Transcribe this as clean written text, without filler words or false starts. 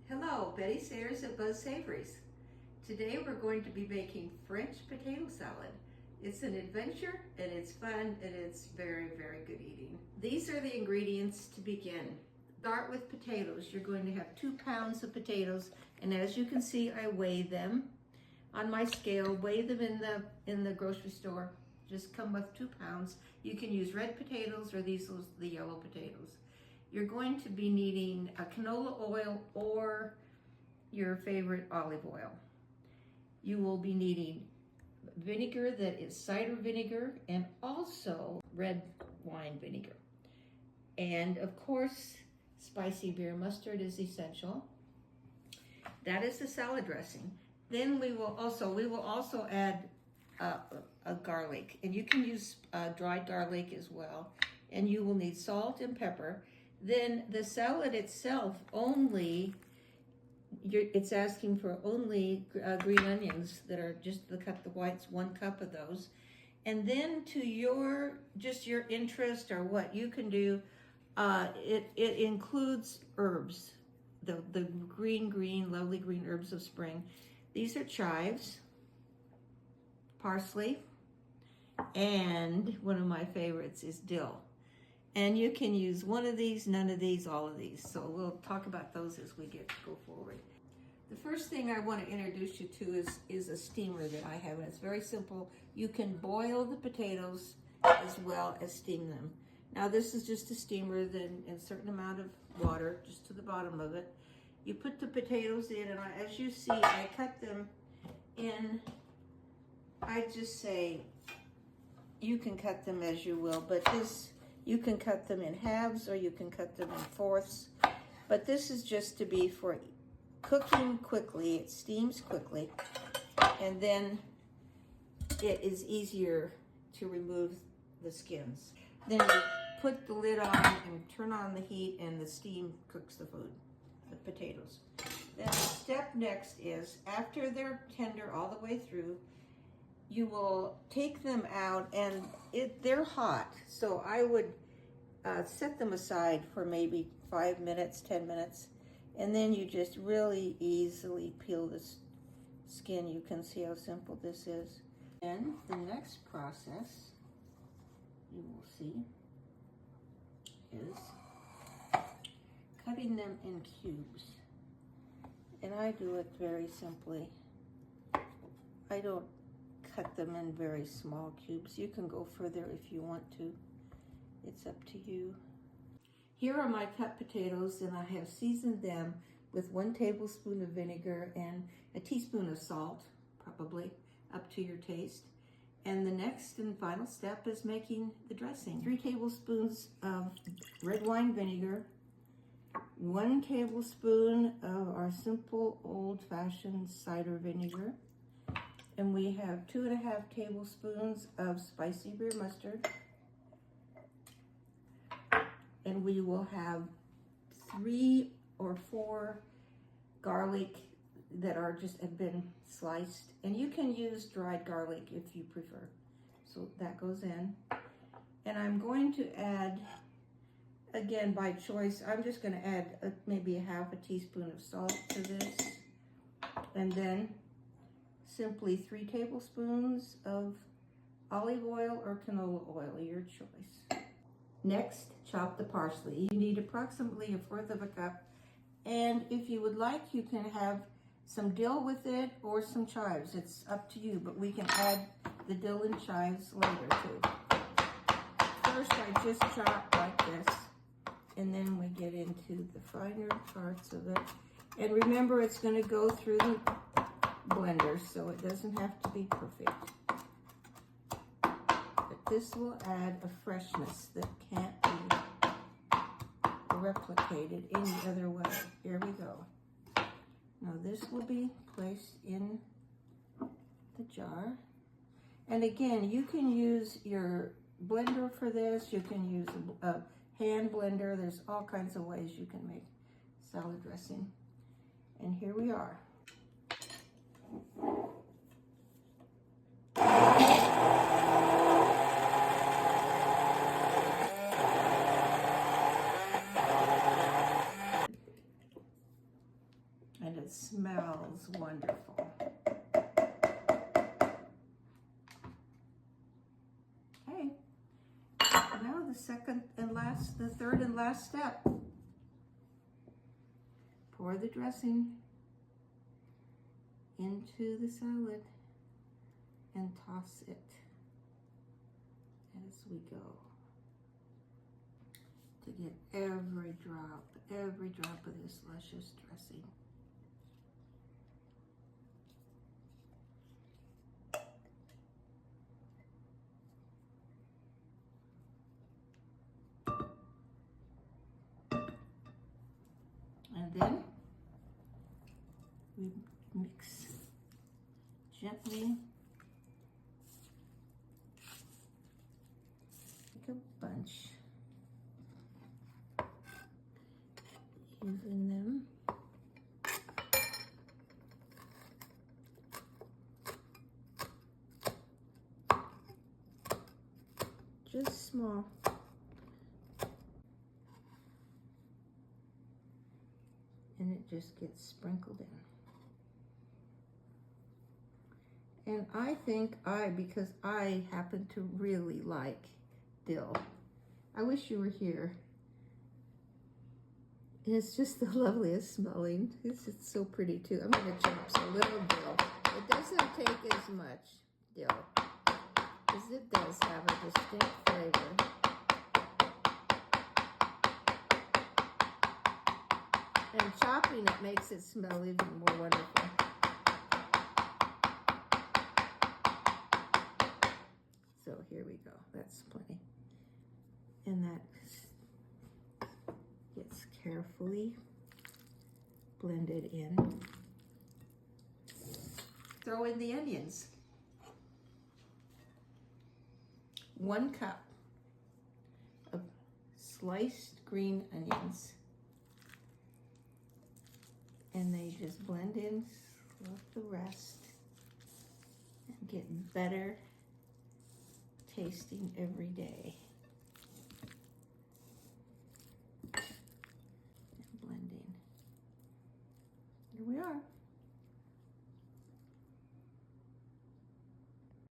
Hello, Betty Sayers at Buzz Savories. Today we're going to be making French potato salad. It's an adventure and it's fun and it's very, very good eating. These are the ingredients to begin. Start with potatoes. You're going to have 2 pounds of potatoes, and as you can see, I weigh them on my scale. Weigh them in the grocery store. Just come with 2 pounds. You can use red potatoes or these are the yellow potatoes. You're going to be needing a canola oil or your favorite olive oil. You will be needing vinegar that is cider vinegar and also red wine vinegar. And of course, spicy beer mustard is essential. That is the salad dressing. Then we will also add a garlic, and you can use dried garlic as well. And you will need salt and pepper. Then the salad itself it's asking for only green onions that are just cut the whites, 1 cup of those. And then to your interest or what you can do, it includes herbs, the green, lovely green herbs of spring. These are chives, parsley, and one of my favorites is dill. And you can use one of these, none of these, all of these. So we'll talk about those as we go forward. The first thing I want to introduce you to is a steamer that I have, and it's very simple. You can boil the potatoes as well as steam them. Now this is just a steamer, then in a certain amount of water, just to the bottom of it. You put the potatoes in, and as you see, I cut them in, I just say, you can cut them as you will, but you can cut them in halves or you can cut them in fourths. But this is just to be for cooking quickly. It steams quickly, and then it is easier to remove the skins. Then you put the lid on and turn on the heat, and the steam cooks the food, the potatoes. Then the step next is, after they're tender all the way through, you will take them out, and they're hot. So I would set them aside for maybe 5 minutes, 10 minutes, and then you just really easily peel the skin. You can see how simple this is. And the next process you will see is cutting them in cubes. And I do it very simply. I don't cut them in very small cubes. You can go further if you want to. It's up to you. Here are my cut potatoes, and I have seasoned them with 1 tablespoon of vinegar and a teaspoon of salt, probably up to your taste. And the next and final step is making the dressing. 3 tablespoons of red wine vinegar, 1 tablespoon of our simple old-fashioned cider vinegar, and we have 2.5 tablespoons of spicy beer mustard. And we will have 3 or 4 garlic that have been sliced. And you can use dried garlic if you prefer. So that goes in. And I'm going to add, again by choice, I'm just going to add maybe a half a teaspoon of salt to this. And then simply 3 tablespoons of olive oil or canola oil, your choice. Next, chop the parsley. You need approximately 1/4 cup. And if you would like, you can have some dill with it or some chives. It's up to you, but we can add the dill and chives later too. First, I just chop like this, and then we get into the finer parts of it. And remember, it's going to go through the blender, so it doesn't have to be perfect. This will add a freshness that can't be replicated any other way. Here we go. Now this will be placed in the jar. And again, you can use your blender for this. You can use a hand blender. There's all kinds of ways you can make salad dressing. And here we are. And it smells wonderful. Okay, now the third and last step. Pour the dressing into the salad and toss it as we go to get every drop of this luscious dressing. And then we mix gently, like a bunch, even them. Just small. And it just gets sprinkled in. And I think because I happen to really like dill. I wish you were here. And it's just the loveliest smelling. It's just so pretty too. I'm gonna chop some little dill. It doesn't take as much dill, because it does have a distinct flavor. And chopping it makes it smell even more wonderful. So here we go. That's plenty. And that gets carefully blended in. Throw in the onions. 1 cup of sliced green onions. And they just blend in with the rest and get better tasting every day.